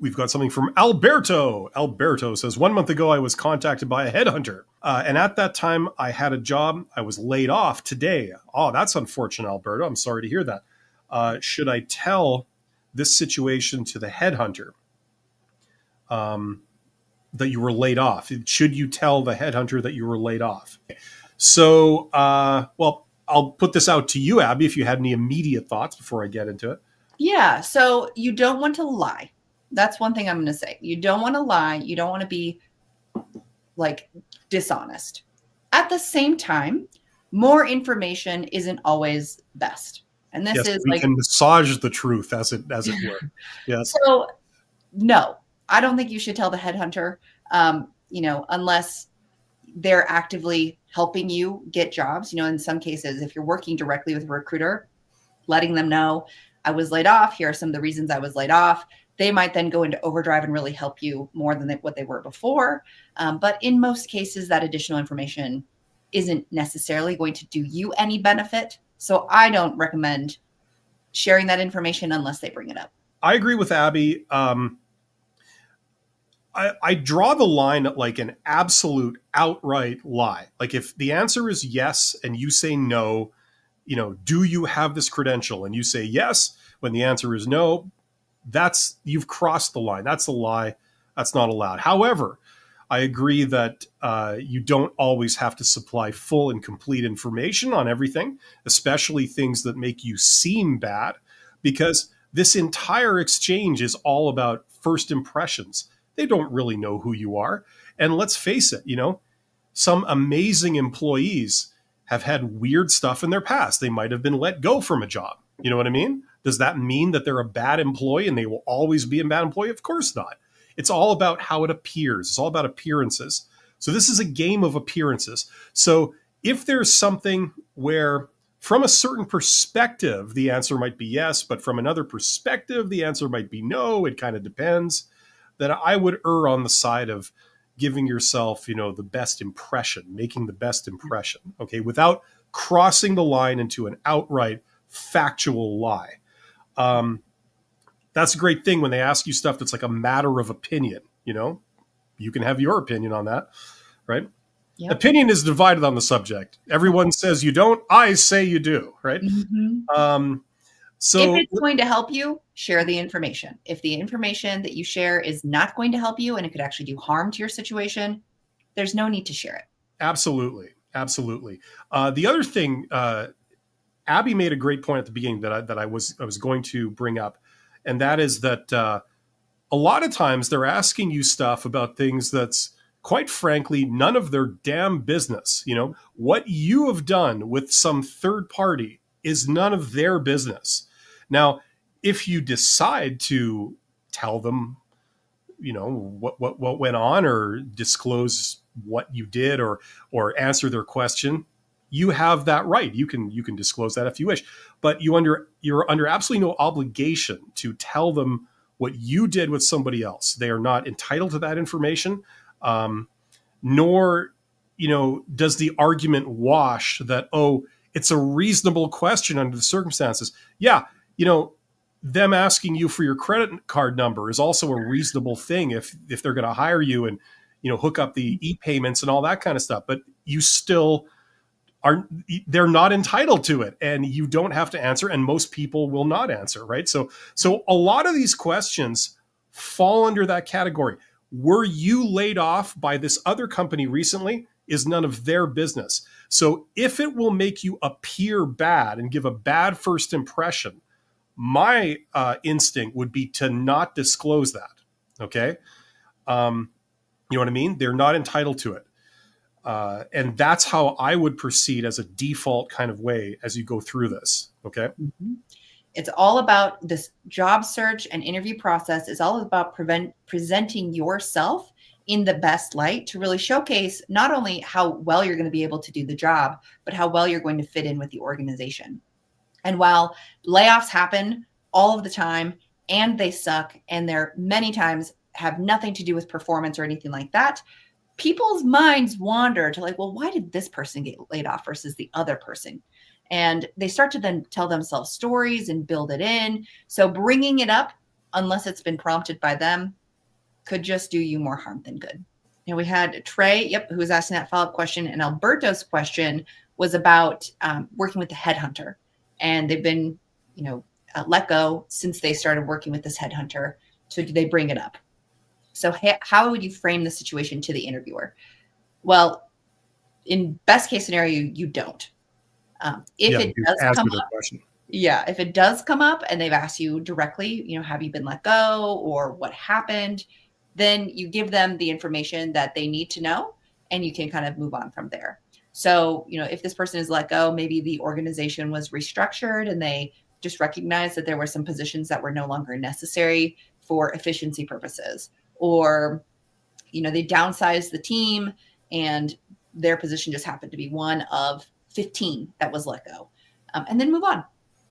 We've got something from Alberto. Alberto says, 1 month ago, I was contacted by a headhunter. And at that time, I had a job. I was laid off today. Oh, that's unfortunate, Alberto. I'm sorry to hear that. Should I tell this situation to the headhunter that you were laid off? Should you tell the headhunter that you were laid off? So, well, I'll put this out to you, Abby, if you had any immediate thoughts before I get into it. Yeah. So you don't want to lie. That's one thing I'm going to say. You don't want to lie. You don't want to be like dishonest. At the same time, more information isn't always best. And this is we like can massage the truth as it were. Yes. So no, I don't think you should tell the headhunter, unless they're actively helping you get jobs. In some cases, if you're working directly with a recruiter, letting them know I was laid off. Here are some of the reasons I was laid off. They might then go into overdrive and really help you more than what they were before. But in most cases, that additional information isn't necessarily going to do you any benefit. So I don't recommend sharing that information unless they bring it up. I agree with Abby. I draw the line at like an absolute outright lie. Like if the answer is yes and you say no, do you have this credential? And you say yes when the answer is no, you've crossed the line. That's a lie. That's not allowed. However, I agree that you don't always have to supply full and complete information on everything, especially things that make you seem bad, because this entire exchange is all about first impressions. They don't really know who you are. And let's face it, some amazing employees have had weird stuff in their past. They might have been let go from a job. You know what I mean? Does that mean that they're a bad employee and they will always be a bad employee? Of course not. It's all about how it appears. It's all about appearances. So this is a game of appearances. So if there's something where from a certain perspective, the answer might be yes, but from another perspective, the answer might be no, it kind of depends, then I would err on the side of giving yourself, the best impression, making the best impression, okay, without crossing the line into an outright factual lie. That's a great thing when they ask you stuff that's like a matter of opinion. You can have your opinion on that, right? Yep. Opinion is divided on the subject. Everyone says you don't. I say you do, right? Mm-hmm. So if it's going to help you, share the information. If the information that you share is not going to help you and it could actually do harm to your situation, there's no need to share it. Absolutely. Absolutely. The other thing, Abby made a great point at the beginning that I was going to bring up, and that is that a lot of times they're asking you stuff about things that's quite frankly none of their damn business. What you have done with some third party is none of their business. Now, if you decide to tell them, what went on or disclose what you did or answer their question, you have that right. You can disclose that if you wish, but you're under absolutely no obligation to tell them what you did with somebody else. They are not entitled to that information, nor does the argument wash that, oh, it's a reasonable question under the circumstances. Yeah, them asking you for your credit card number is also a reasonable thing if they're going to hire you and hook up the e-payments and all that kind of stuff. But you still they're not entitled to it, and you don't have to answer, and most people will not answer, right? So a lot of these questions fall under that category. Were you laid off by this other company recently? Is none of their business. So if it will make you appear bad and give a bad first impression, my instinct would be to not disclose that. Okay. You know what I mean? They're not entitled to it. And that's how I would proceed as a default kind of way as you go through this. Okay. Mm-hmm. It's all about this job search and interview process is all about presenting yourself in the best light to really showcase not only how well you're going to be able to do the job, but how well you're going to fit in with the organization. And while layoffs happen all of the time and they suck, and they're many times have nothing to do with performance or anything like that, people's minds wander to like, well, why did this person get laid off versus the other person? And they start to then tell themselves stories and build it in. So bringing it up unless it's been prompted by them, could just do you more harm than good. And we had Trey, who was asking that follow-up question, and Alberto's question was about working with the headhunter, and they've been, let go since they started working with this headhunter. So do they bring it up? So how would you frame the situation to the interviewer? Well, in best case scenario, you don't. If it does come up, if it does come up and they've asked you directly, have you been let go or what happened, then you give them the information that they need to know, and you can kind of move on from there. So, if this person is let go, maybe the organization was restructured and they just recognized that there were some positions that were no longer necessary for efficiency purposes, or, they downsized the team and their position just happened to be one of 15 that was let go, and then move on.